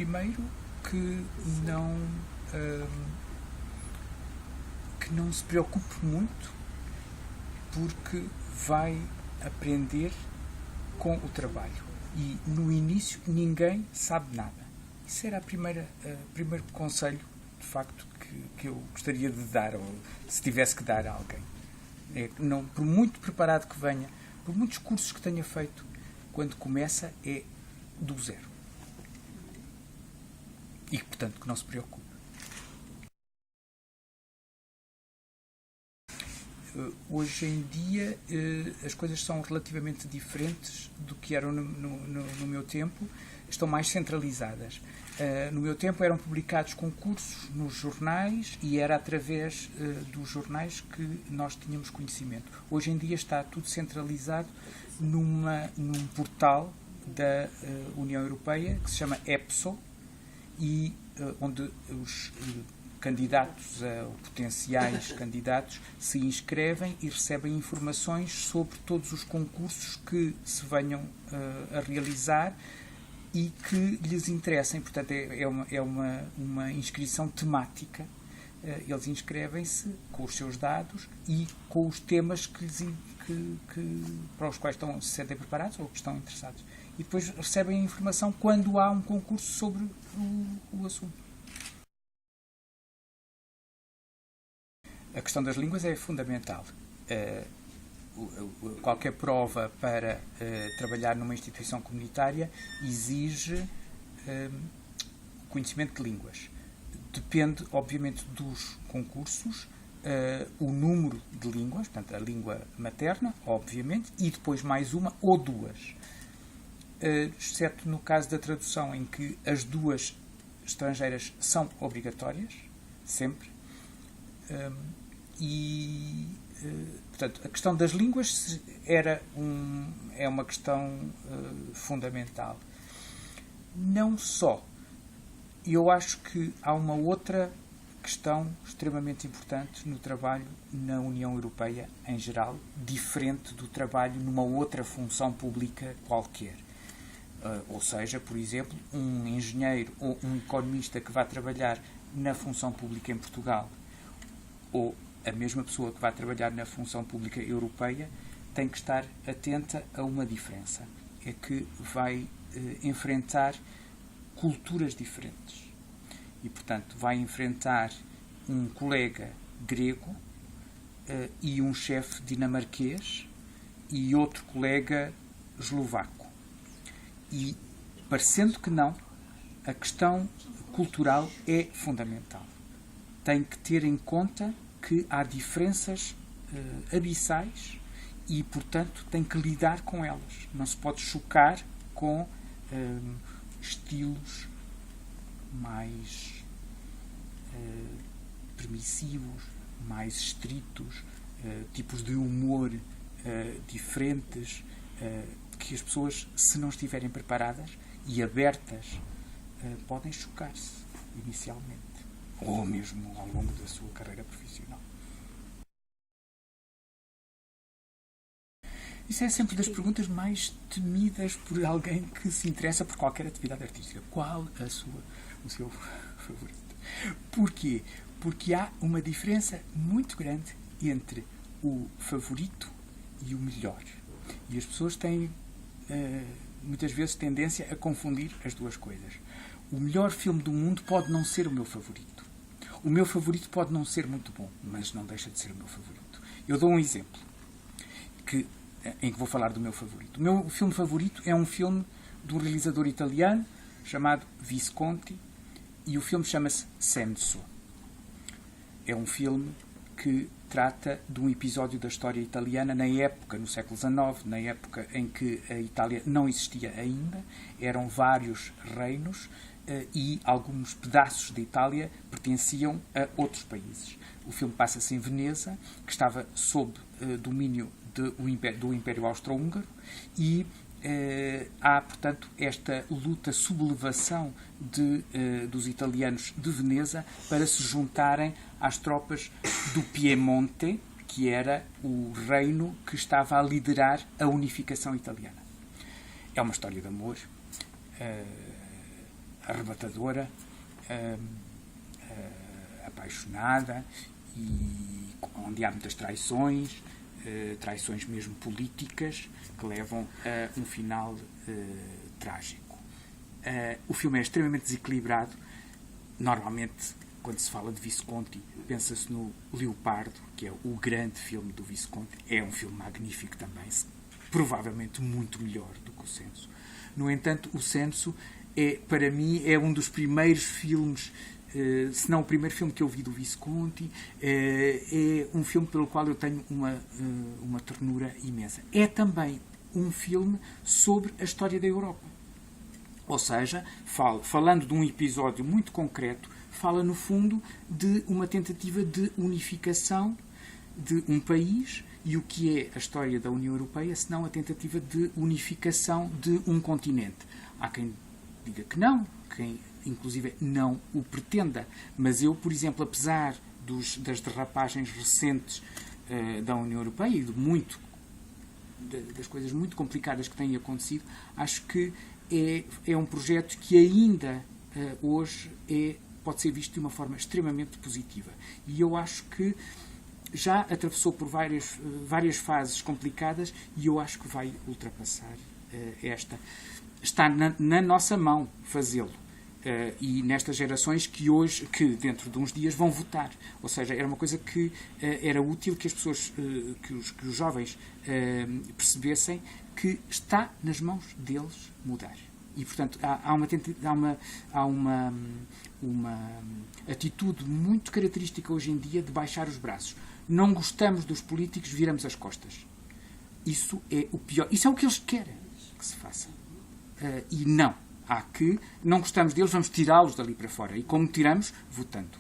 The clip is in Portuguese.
primeiro, que não se preocupe muito, porque vai aprender com o trabalho. E no início ninguém sabe nada. Isso era o primeiro conselho, de facto, que eu gostaria de dar, ou se tivesse que dar a alguém. Não, por muito preparado que venha, por muitos cursos que tenha feito, quando começa é do zero. E, portanto, que não se preocupe. Hoje em dia as coisas são relativamente diferentes do que eram no meu tempo, estão mais centralizadas. No meu tempo eram publicados concursos nos jornais e era através dos jornais que nós tínhamos conhecimento. Hoje em dia está tudo centralizado num portal da União Europeia que se chama EPSO e onde os candidatos ou potenciais candidatos se inscrevem e recebem informações sobre todos os concursos que se venham a realizar e que lhes interessem. Portanto, é uma inscrição temática. Eles inscrevem-se com os seus dados e com os temas para os quais se sentem preparados ou que estão interessados. E depois recebem a informação quando há um concurso sobre o assunto. A questão das línguas é fundamental. Qualquer prova para trabalhar numa instituição comunitária exige conhecimento de línguas. Depende, obviamente, dos concursos, o número de línguas, portanto, a língua materna, obviamente, e depois mais uma ou duas. Exceto no caso da tradução, em que as duas estrangeiras são obrigatórias, sempre. Portanto, a questão das línguas é uma questão fundamental. Não só. Eu acho que há uma outra questão extremamente importante no trabalho na União Europeia em geral, diferente do trabalho numa outra função pública qualquer. Ou seja, por exemplo, um engenheiro ou um economista que vai trabalhar na função pública em Portugal, ou a mesma pessoa que vai trabalhar na função pública europeia, tem que estar atenta a uma diferença. É que vai enfrentar culturas diferentes. E, portanto, vai enfrentar um colega grego e um chefe dinamarquês e outro colega eslovaco. E, parecendo que não, a questão cultural é fundamental. Tem que ter em conta que há diferenças abissais e, portanto, tem que lidar com elas. Não se pode chocar com estilos mais permissivos, mais estritos, tipos de humor diferentes, que as pessoas, se não estiverem preparadas e abertas, podem chocar-se inicialmente, ou mesmo ao longo da sua carreira profissional. Isso é sempre das perguntas mais temidas por alguém que se interessa por qualquer atividade artística. Qual o seu favorito? Porquê? Porque há uma diferença muito grande entre o favorito e o melhor. E as pessoas têm, muitas vezes, tendência a confundir as duas coisas. O melhor filme do mundo pode não ser o meu favorito. O meu favorito pode não ser muito bom, mas não deixa de ser o meu favorito. Eu dou um exemplo em que vou falar do meu favorito. O meu filme favorito é um filme de um realizador italiano chamado Visconti e o filme chama-se Senso. É um filme que trata de um episódio da história italiana na época, no século XIX, na época em que a Itália não existia ainda, eram vários reinos e alguns pedaços de Itália pertenciam a outros países. O filme passa-se em Veneza, que estava sob domínio do Império Austro-Húngaro, e há, portanto, esta luta, sublevação dos italianos de Veneza para se juntarem às tropas do Piemonte, que era o reino que estava a liderar a unificação italiana. É uma história de amor. arrebatadora, apaixonada, e onde há muitas traições, traições mesmo políticas, que levam a um final trágico. O filme é extremamente desequilibrado. Normalmente, quando se fala de Visconti, pensa-se no Leopardo, que é o grande filme do Visconti. É um filme magnífico também, provavelmente muito melhor do que o Censo. No entanto, o Censo, para mim, é um dos primeiros filmes, se não o primeiro filme que eu vi do Visconti. É um filme pelo qual eu tenho uma ternura imensa. É também um filme sobre a história da Europa. Ou seja, falando de um episódio muito concreto, fala, no fundo, de uma tentativa de unificação de um país. E o que é a história da União Europeia, senão a tentativa de unificação de um continente? Há quem diga que não, quem inclusive não o pretenda. Mas eu, por exemplo, apesar das derrapagens recentes da União Europeia e das coisas muito complicadas que têm acontecido, acho que é um projeto que ainda hoje pode ser visto de uma forma extremamente positiva. E eu acho que já atravessou por várias fases complicadas, e eu acho que vai ultrapassar esta. Está na nossa mão fazê-lo. E nestas gerações que dentro de uns dias, vão votar. Ou seja, era uma coisa que era útil que as pessoas, que os jovens percebessem que está nas mãos deles mudar. E, portanto, há uma atitude muito característica hoje em dia de baixar os braços. Não gostamos dos políticos, viramos as costas. Isso é o pior. Isso é o que eles querem que se faça. E não. Não gostamos deles, vamos tirá-los dali para fora. E como tiramos? Votando.